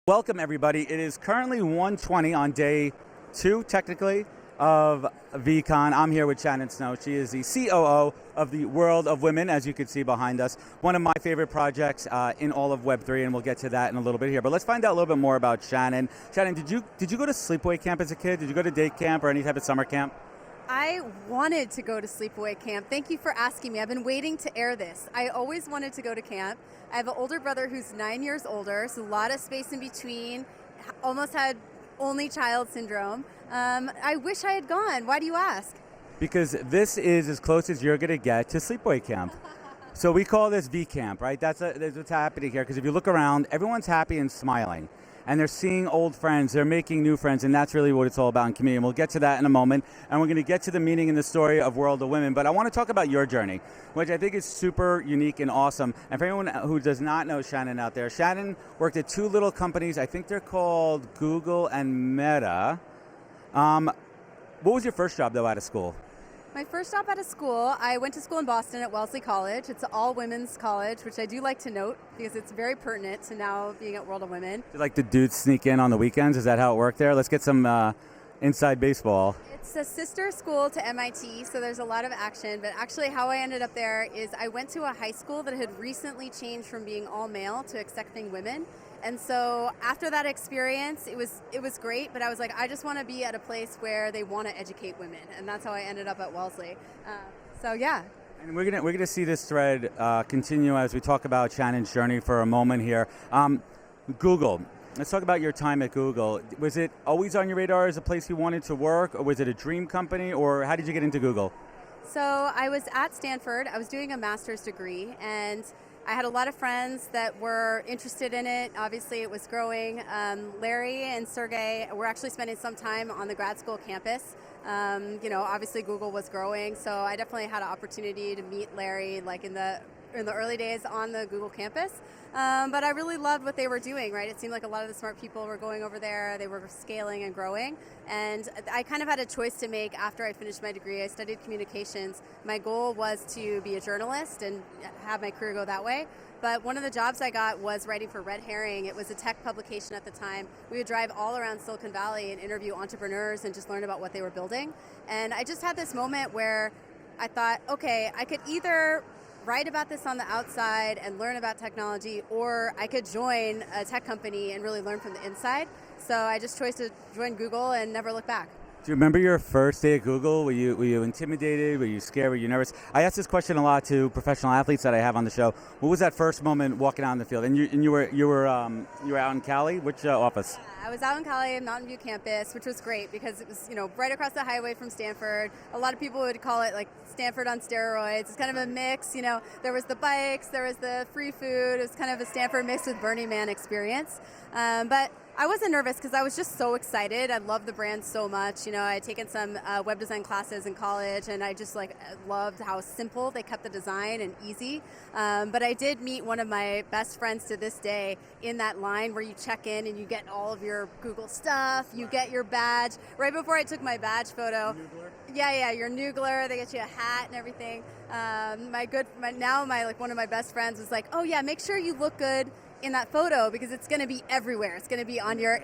Welcome, everybody. It is currently 1:20 on day 2, technically, of Veecon. I'm here with Shannon Snow. She is the COO of the World of Women, as you can see behind us. One of my favorite projects in all of Web3, and we'll get to that in a little bit here. But let's find out a little bit more about Shannon. Shannon, did you go to sleepaway camp as a kid? Did you go to day camp or any type of summer camp? I wanted to go to sleepaway camp. Thank you for asking me. I've been waiting to air this. I always wanted to go to camp. I have an older brother who's 9 years older, so a lot of space in between. Almost had only child syndrome. I wish I had gone. Why do you ask? Because this is as close as you're going to get to sleepaway camp. So we call this V Camp, right? That's what's happening here. Because if you look around, everyone's happy and smiling. And they're seeing old friends, they're making new friends, and that's really what it's all about in community. And we'll get to that in a moment, and we're going to get to the meaning and the story of World of Women. But I want to talk about your journey, which I think is super unique and awesome. And for anyone who does not know Shannon out there, Shannon worked at two little companies. I think they're called Google and Meta. What was your first job, though, out of school? My first job out of school, I went to school in Boston at Wellesley College. It's an all-women's college, which I do like to note because it's very pertinent to now being at World of Women. Did like the dudes sneak in on the weekends? Is that how it worked there? Let's get some inside baseball. It's a sister school to MIT, so there's a lot of action. But actually how I ended up there is I went to a high school that had recently changed from being all male to accepting women. And so after that experience, it was great, but I was like, I just want to be at a place where they want to educate women, and that's how I ended up at Wellesley. So yeah. And we're gonna see this thread continue as we talk about Shannon's journey for a moment here. Google. Let's talk about your time at Google. Was it always on your radar as a place you wanted to work, or was it a dream company, or how did you get into Google? So I was at Stanford. I was doing a master's degree, and I had a lot of friends that were interested in it. Obviously, it was growing. Larry and Sergey were actually spending some time on the grad school campus. Obviously Google was growing, so I definitely had an opportunity to meet Larry like in the early days on the Google campus. But I really loved what they were doing, right? It seemed like a lot of the smart people were going over there. They were scaling and growing. And I kind of had a choice to make after I finished my degree. I studied communications. My goal was to be a journalist and have my career go that way. But one of the jobs I got was writing for Red Herring. It was a tech publication at the time. We would drive all around Silicon Valley and interview entrepreneurs and just learn about what they were building. And I just had this moment where I thought, okay, I could either write about this on the outside and learn about technology, or I could join a tech company and really learn from the inside. So I just chose to join Google and never look back. Do you remember your first day at Google? Were you intimidated? Were you scared? Were you nervous? I ask this question a lot to professional athletes that I have on the show. What was that first moment walking out in the field? And you were out in Cali. Which office? I was out in Cali, Mountain View campus, which was great because it was right across the highway from Stanford. A lot of people would call it like Stanford on steroids. It's kind of a mix. There was the bikes, there was the free food. It was kind of a Stanford mix with Burning Man experience. But I wasn't nervous because I was just so excited. I love the brand so much. I had taken some web design classes in college, and I just loved how simple they kept the design and easy. But I did meet one of my best friends to this day in that line where you check in and you get all of your Google stuff. You get your badge. Right before I took my badge photo. Yeah, your Noogler. They get you a hat and everything. One of my best friends was like, oh yeah, make sure you look good in that photo because it's going to be everywhere. It's going to be on your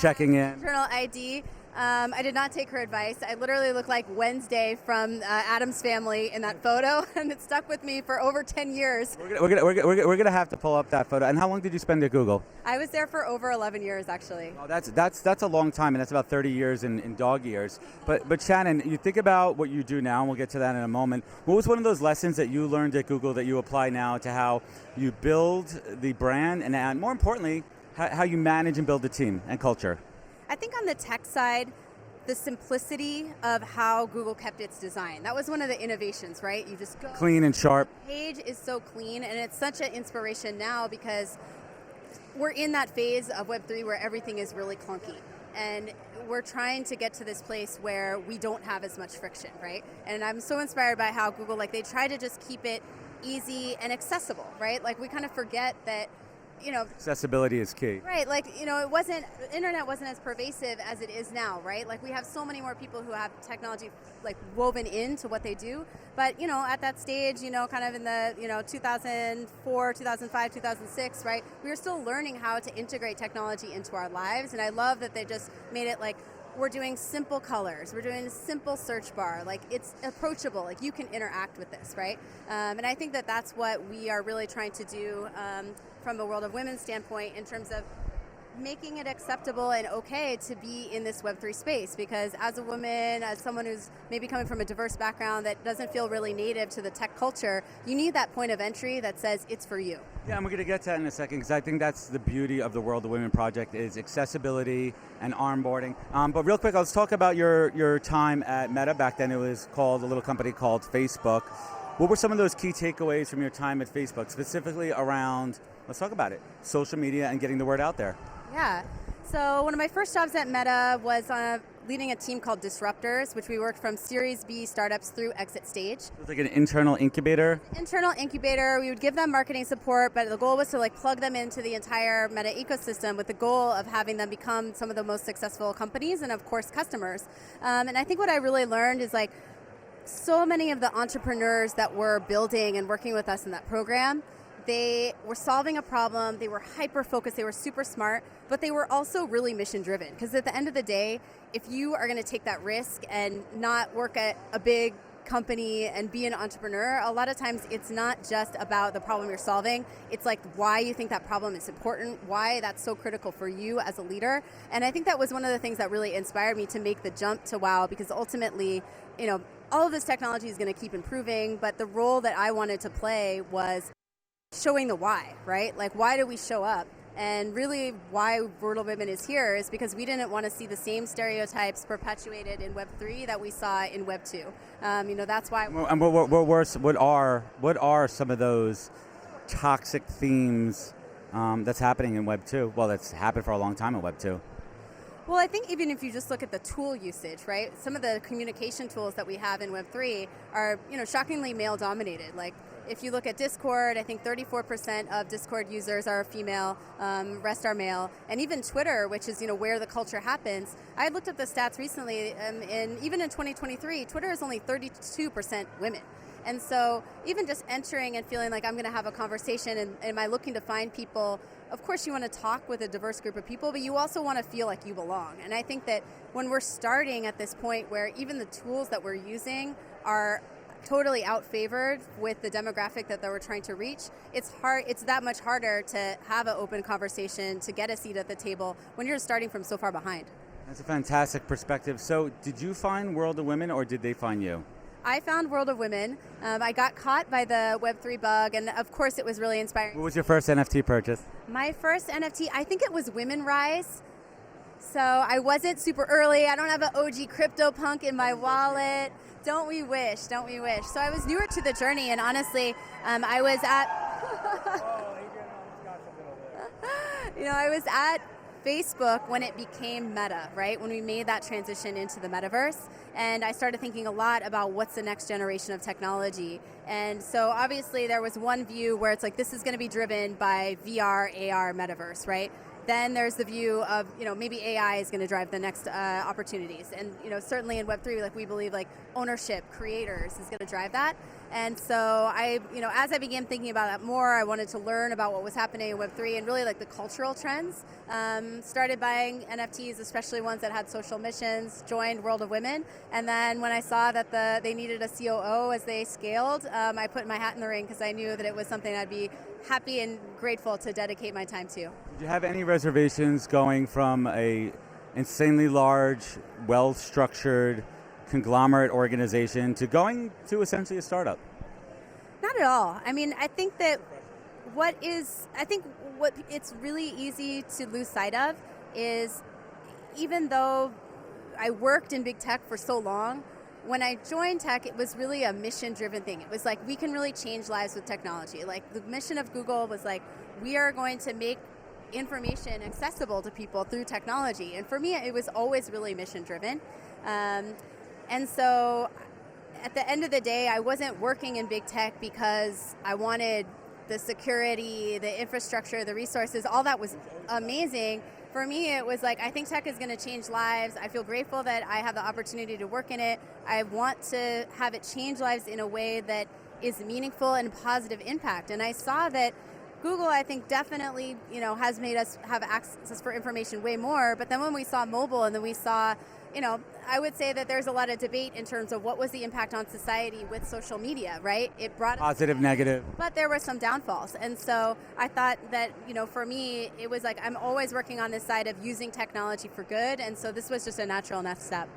checking in. internal ID. I did not take her advice. I literally look like Wednesday from Addams Family in that photo, and it stuck with me for over 10 years. We're gonna have to pull up that photo. And how long did you spend at Google? I was there for over 11 years, actually. Oh, that's a long time, and that's about 30 years in dog years. But Shannon, you think about what you do now, and we'll get to that in a moment. What was one of those lessons that you learned at Google that you apply now to how you build the brand, and more importantly, how you manage and build the team and culture? I think on the tech side, the simplicity of how Google kept its design. That was one of the innovations, right? You just go. Clean and sharp. The page is so clean, and it's such an inspiration now because we're in that phase of Web3 where everything is really clunky. And we're trying to get to this place where we don't have as much friction, right? And I'm so inspired by how Google, they try to just keep it easy and accessible, right? We kind of forget that Accessibility is key. Right, like, internet wasn't as pervasive as it is now, right? Like, we have so many more people who have technology, like, woven into what they do. But, at that stage, kind of in the, 2004, 2005, 2006, right? We were still learning how to integrate technology into our lives. And I love that they just made it like, we're doing simple colors, we're doing a simple search bar, like it's approachable, like you can interact with this, right? And I think that that's what we are really trying to do from the World of Women standpoint in terms of making it acceptable and okay to be in this Web3 space, because as a woman, as someone who's maybe coming from a diverse background that doesn't feel really native to the tech culture, you need that point of entry that says it's for you. Yeah, and we're going to get to that in a second, because I think that's the beauty of the World of Women project is accessibility and onboarding. But real quick, let's talk about your time at Meta. Back then it was called a little company called Facebook. What were some of those key takeaways from your time at Facebook, specifically around, let's talk about it, social media and getting the word out there? Yeah. So one of my first jobs at Meta was leading a team called Disruptors, which we worked from Series B startups through exit stage. It was like an internal incubator? Internal incubator. We would give them marketing support, but the goal was to plug them into the entire Meta ecosystem with the goal of having them become some of the most successful companies and, of course, customers. And I think what I really learned is so many of the entrepreneurs that were building and working with us in that program, they were solving a problem, they were hyper-focused, they were super smart, but they were also really mission-driven. Because at the end of the day, if you are going to take that risk and not work at a big company and be an entrepreneur, a lot of times it's not just about the problem you're solving, it's why you think that problem is important, why that's so critical for you as a leader. And I think that was one of the things that really inspired me to make the jump to WOW, because ultimately, all of this technology is going to keep improving, but the role that I wanted to play was showing the why, right? Why do we show up? And really why World of Women is here is because we didn't want to see the same stereotypes perpetuated in Web3 that we saw in Web2. That's why. And what are some of those toxic themes that's happening in Web2? Well, that's happened for a long time in Web2. Well, I think even if you just look at the tool usage, right? Some of the communication tools that we have in Web3 are, shockingly male-dominated. If you look at Discord, I think 34% of Discord users are female, rest are male. And even Twitter, which is where the culture happens, I looked up the stats recently, and even in 2023, Twitter is only 32% women. And so even just entering and feeling like I'm going to have a conversation and am I looking to find people, of course you want to talk with a diverse group of people, but you also want to feel like you belong. And I think that when we're starting at this point where even the tools that we're using are totally outfavored with the demographic that we're trying to reach, it's that much harder to have an open conversation, to get a seat at the table when you're starting from so far behind. That's a fantastic perspective. So did you find World of Women or did they find you? I found World of Women. I got caught by the Web3 bug, and of course it was really inspiring. What was your first NFT purchase? My first NFT, I think it was Women Rise. So I wasn't super early. I don't have an OG CryptoPunk in my wallet. Don't we wish? So I was newer to the journey, and honestly, I was at I was at Facebook when it became Meta, right? When we made that transition into the Metaverse. And I started thinking a lot about what's the next generation of technology. And so obviously there was one view where it's this is going to be driven by VR, AR, Metaverse, right? Then there's the view of, maybe AI is going to drive the next opportunities. And, certainly in Web3, we believe ownership, creators is going to drive that. And so I, as I began thinking about that more, I wanted to learn about what was happening in Web3 and really the cultural trends. Started buying NFTs, especially ones that had social missions, joined World of Women. And then when I saw that they needed a COO as they scaled, I put my hat in the ring because I knew that it was something I'd be happy and grateful to dedicate my time to. Did you have any reservations going from a insanely large, well-structured conglomerate organization to going to essentially a startup? Not at all. I mean, I think that what it's really easy to lose sight of is, even though I worked in big tech for so long, when I joined tech, it was really a mission-driven thing. It was we can really change lives with technology. The mission of Google was we are going to make information accessible to people through technology. And for me, it was always really mission-driven. And so at the end of the day, I wasn't working in big tech because I wanted the security, the infrastructure, the resources, all that was amazing. For me, it was like, I think tech is going to change lives. I feel grateful that I have the opportunity to work in it. I want to have it change lives in a way that is meaningful and positive impact. And I saw that Google, I think, definitely, has made us have access for information way more. But then when we saw mobile, and then we saw, I would say that there's a lot of debate in terms of what was the impact on society with social media, right? It brought positive, negative. But there were some downfalls. And so I thought that, for me, it was like I'm always working on this side of using technology for good. And so this was just a natural next step.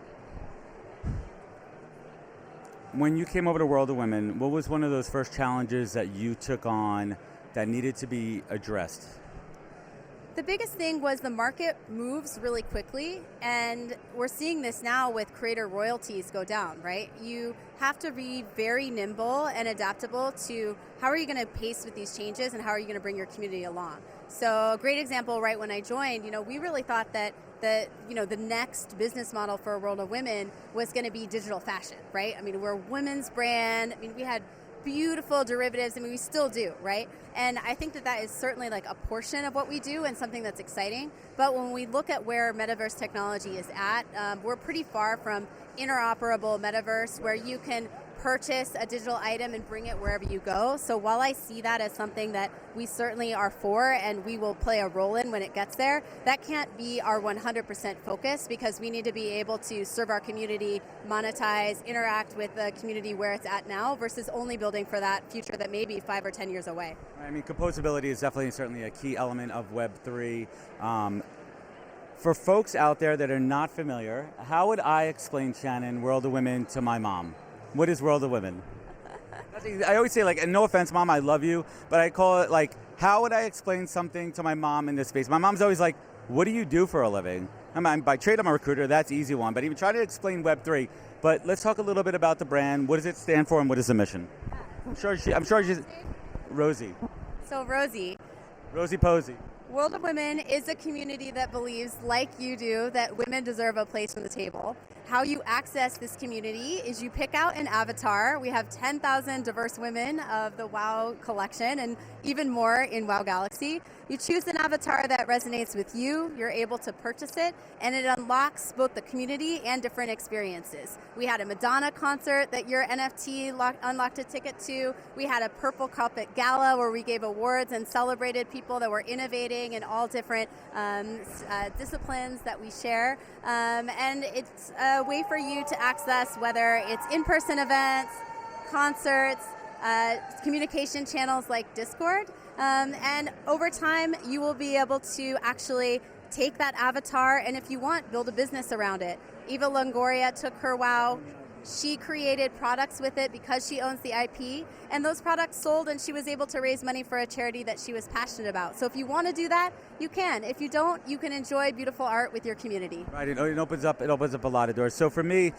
When you came over to World of Women, what was one of those first challenges that you took on that needed to be addressed? The biggest thing was the market moves really quickly, and we're seeing this now with creator royalties go down, right? You have to be very nimble and adaptable to how are you going to pace with these changes and how are you going to bring your community along. So a great example, right when I joined, we really thought that the next business model for World of Women was going to be digital fashion, right? We're a women's brand. We had beautiful derivatives. We still do, right? And I think that is certainly like a portion of what we do and something that's exciting. But when we look at where Metaverse technology is at, we're pretty far from interoperable Metaverse where you can purchase a digital item and bring it wherever you go. So while I see that as something that we certainly are for and we will play a role in when it gets there, that can't be our 100% focus because we need to be able to serve our community, monetize, interact with the community where it's at now versus only building for that future that may be 5 or 10 years away. Composability is definitely certainly a key element of Web3. For folks out there that are not familiar, how would I explain, Shannon, World of Women to my mom? What is World of Women? I always say, and no offense, Mom, I love you, but I call it how would I explain something to my mom in this space? My mom's always like, what do you do for a living? By trade, I'm a recruiter. That's an easy one. But even try to explain Web3. But let's talk a little bit about the brand. What does it stand for, and what is the mission? I'm sure she's Rosie. So Rosie Posey. World of Women is a community that believes, like you do, that women deserve a place on the table. How you access this community is you pick out an avatar. We have 10,000 diverse women of the WOW collection and even more in WOW Galaxy. You choose an avatar that resonates with you, you're able to purchase it, and it unlocks both the community and different experiences. We had a Madonna concert that your NFT unlocked a ticket to. We had a Purple Carpet Gala where we gave awards and celebrated people that were innovating in all different disciplines that we share. And it's a way for you to access whether it's in-person events, concerts, communication channels like Discord, and over time you will be able to actually take that avatar and if you want, build a business around it. Eva Longoria took her WOW. She created products with it because she owns the IP, and those products sold and she was able to raise money for a charity that she was passionate about. So if you want to do that, you can. If you don't, you can enjoy beautiful art with your community. Right, it opens up a lot of doors. So for me,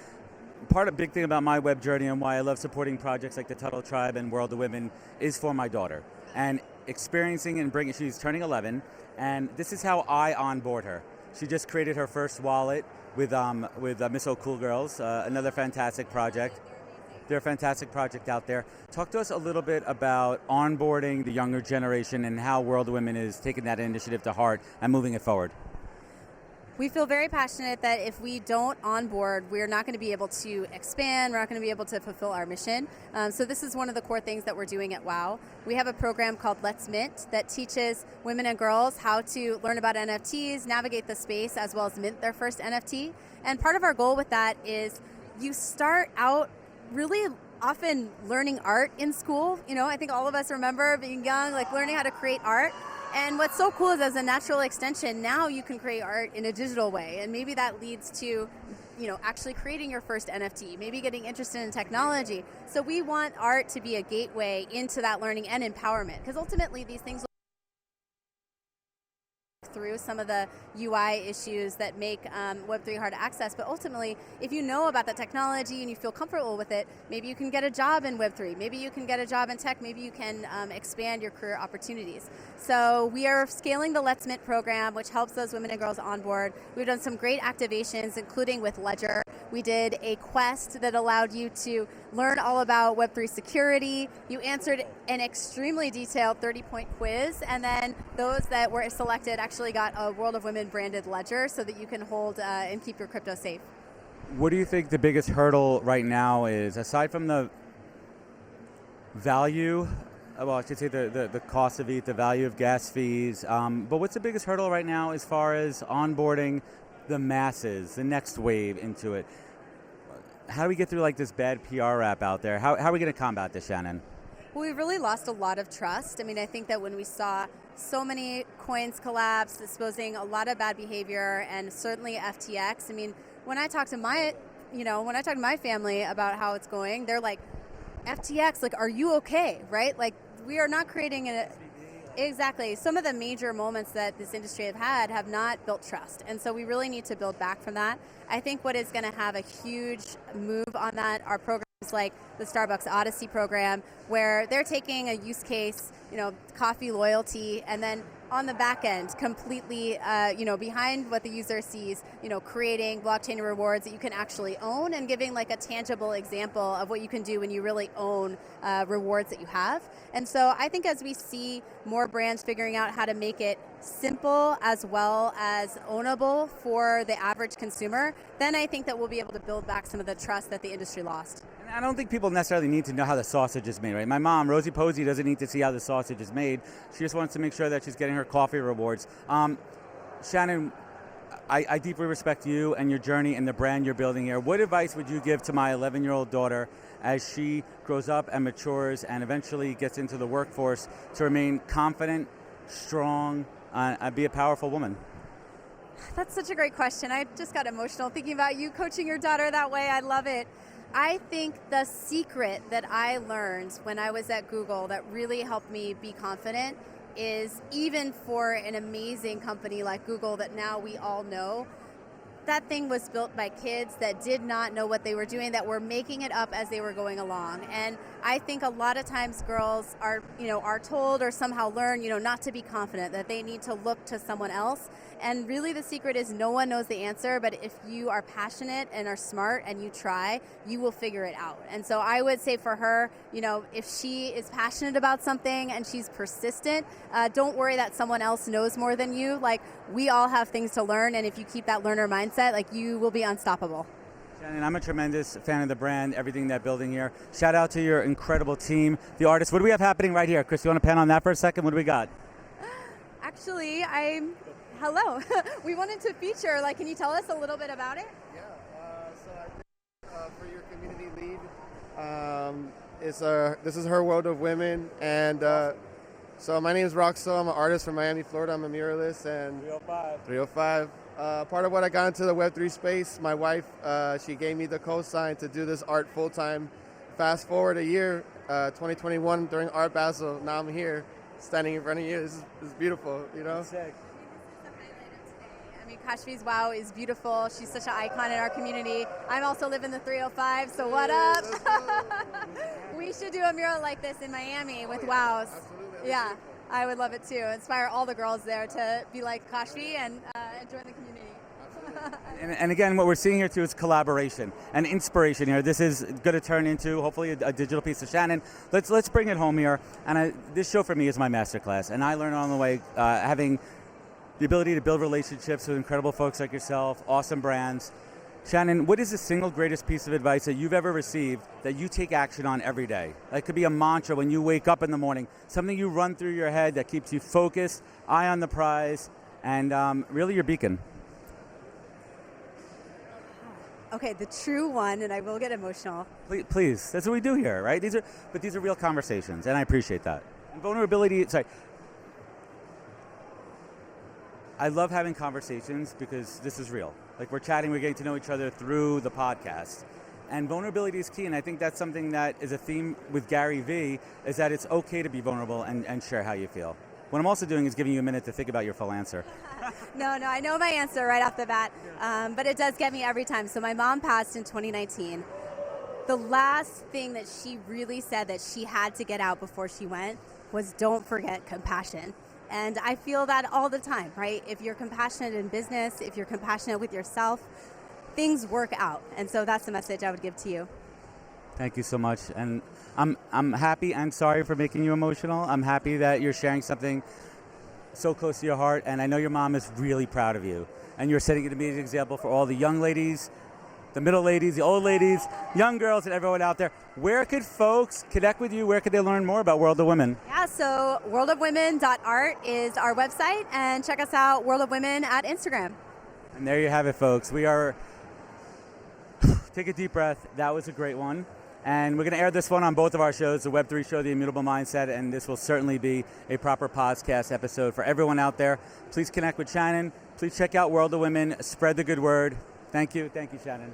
big thing about my web journey and why I love supporting projects like the Tuttle Tribe and World of Women is for my daughter. And experiencing and bringing, she's turning 11, and this is how I onboard her. She just created her first wallet with Miss O'Cool Girls, another fantastic project. They're a fantastic project out there. Talk to us a little bit about onboarding the younger generation and how World of Women is taking that initiative to heart and moving it forward. We feel very passionate that if we don't onboard, we're not going to be able to expand, we're not going to be able to fulfill our mission. So this is one of the core things that we're doing at WOW. We have a program called Let's Mint that teaches women and girls how to learn about NFTs, navigate the space, as well as mint their first NFT. And part of our goal with that is you start out really often learning art in school. I think all of us remember being young, learning how to create art. And what's so cool is as a natural extension, now you can create art in a digital way. And maybe that leads to, actually creating your first NFT, maybe getting interested in technology. So we want art to be a gateway into that learning and empowerment. Because ultimately these things through some of the UI issues that make Web3 hard to access. But ultimately, if you know about the technology and you feel comfortable with it, maybe you can get a job in Web3. Maybe you can get a job in tech. Maybe you can expand your career opportunities. So we are scaling the Let's Mint program, which helps those women and girls on board. We've done some great activations, including with Ledger. We did a quest that allowed you to learn all about Web3 security. You answered an extremely detailed 30-point quiz, and then those that were selected actually got a World of Women branded ledger so that you can hold and keep your crypto safe. What do you think the biggest hurdle right now is, aside from the value, well, I should say the cost of ETH, the value of gas fees, but what's the biggest hurdle right now as far as onboarding the masses, the next wave into it? How do we get through like this bad PR rap out there? How are we going to combat this, Shannon? Well, we've really lost a lot of trust. I mean, I think that when we saw so many coins collapse, exposing a lot of bad behavior, and certainly FTX. I mean, when I talk to my family about how it's going, they're like, FTX, like, are you okay, right? Like, we are not creating exactly. Some of the major moments that this industry have not built trust. And so we really need to build back from that. I think what is going to have a huge move on that are programs like the Starbucks Odyssey program, where they're taking a use case, coffee loyalty, and then on the back end, completely, behind what the user sees, creating blockchain rewards that you can actually own and giving like a tangible example of what you can do when you really own rewards that you have. And so I think as we see more brands figuring out how to make it simple as well as ownable for the average consumer, then I think that we'll be able to build back some of the trust that the industry lost. I don't think people necessarily need to know how the sausage is made, right? My mom, Rosie Posey, doesn't need to see how the sausage is made. She just wants to make sure that she's getting her coffee rewards. Shannon, I deeply respect you and your journey and the brand you're building here. What advice would you give to my 11-year-old daughter as she grows up and matures and eventually gets into the workforce to remain confident, strong, and be a powerful woman? That's such a great question. I just got emotional thinking about you coaching your daughter that way. I love it. I think the secret that I learned when I was at Google that really helped me be confident is, even for an amazing company like Google that now we all know, that thing was built by kids that did not know what they were doing, that were making it up as they were going along. And I think a lot of times girls are told or somehow learn, not to be confident, that they need to look to someone else. And really the secret is no one knows the answer, but if you are passionate and are smart and you try, you will figure it out. And so I would say for her, if she is passionate about something and she's persistent, don't worry that someone else knows more than you. Like, we all have things to learn, and if you keep that learner mindset, like, you will be unstoppable. Shannon, I'm a tremendous fan of the brand, everything they're building here. Shout out to your incredible team, the artists. What do we have happening right here? Chris, you want to pan on that for a second? What do we got? Actually, hello. We wanted to feature, can you tell us a little bit about it? Yeah, so I think for your community lead, this is her World of Women, and so my name is Roxo. I'm an artist from Miami, Florida. I'm a muralist, and 305. Part of what I got into the Web3 space, my wife, she gave me the cosign to do this art full-time. Fast forward a year, 2021, during Art Basel, now I'm here, standing in front of you. This is beautiful, Sick. I mean, Kashfi's wow is beautiful. She's such an icon in our community. I also live in the 305, so what up? We should do a mural like this in Miami with wows. Absolutely. Yeah, I would love it too. Inspire all the girls there to be like Kashfi and join the community. And again, what we're seeing here too is collaboration and inspiration here. This is going to turn into hopefully a digital piece of Shannon. Let's bring it home here. And this show for me is my masterclass, and I learned on the way having the ability to build relationships with incredible folks like yourself, awesome brands. Shannon, what is the single greatest piece of advice that you've ever received that you take action on every day? That could be a mantra when you wake up in the morning, something you run through your head that keeps you focused, eye on the prize, and really your beacon. Okay, the true one, and I will get emotional. Please, that's what we do here, right? These are real conversations, and I appreciate that. And vulnerability, I love having conversations because this is real. Like, we're chatting, we're getting to know each other through the podcast. And vulnerability is key, and I think that's something that is a theme with Gary Vee, is that it's okay to be vulnerable and share how you feel. What I'm also doing is giving you a minute to think about your full answer. No, I know my answer right off the bat, but it does get me every time. So my mom passed in 2019. The last thing that she really said that she had to get out before she went was, don't forget compassion. And I feel that all the time, right? If you're compassionate in business, if you're compassionate with yourself, things work out. And so that's the message I would give to you. Thank you so much. And I'm happy and sorry for making you emotional. I'm happy that you're sharing something so close to your heart, and I know your mom is really proud of you. And you're setting an amazing example for all the young ladies, the middle ladies, the old ladies, young girls, and everyone out there. Where could folks connect with you? Where could they learn more about World of Women? Yeah, so worldofwomen.art is our website, and check us out, World of Women at Instagram. And there you have it, folks. We are, take a deep breath. That was a great one. And we're going to air this one on both of our shows, the Web3 show, The Immutable Mindset, and this will certainly be a proper podcast episode for everyone out there. Please connect with Shannon. Please check out World of Women. Spread the good word. Thank you. Thank you, Shannon.